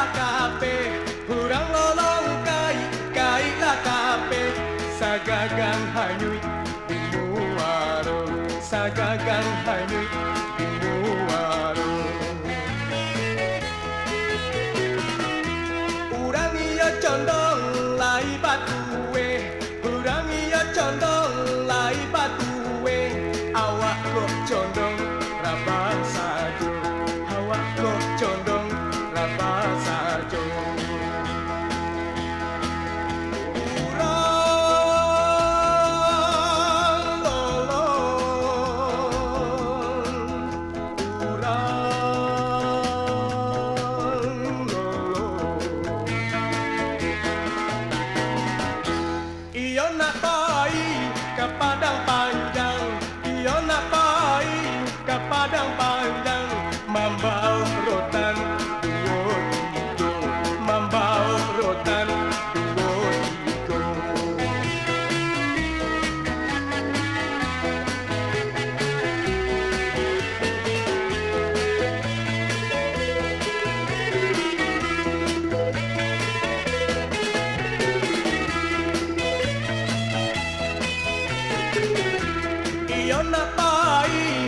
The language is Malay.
lah kape, hurang lolong kai lah kape, sagagang hanyut bimuaro, sagagang hanyut bimuaro. Urang iya condong lai batuwe, urang iya condong lai batuwe, awak kok condong rabang sajo, awak kok condong rabang sajo. Urang lolong, urang lolong. Iyo nak pergi ke padang panjang, iyo nak pergi ke padang panjang, membawa rotan dua tiga, membawa rotan dua tiga. Iyo nak pergi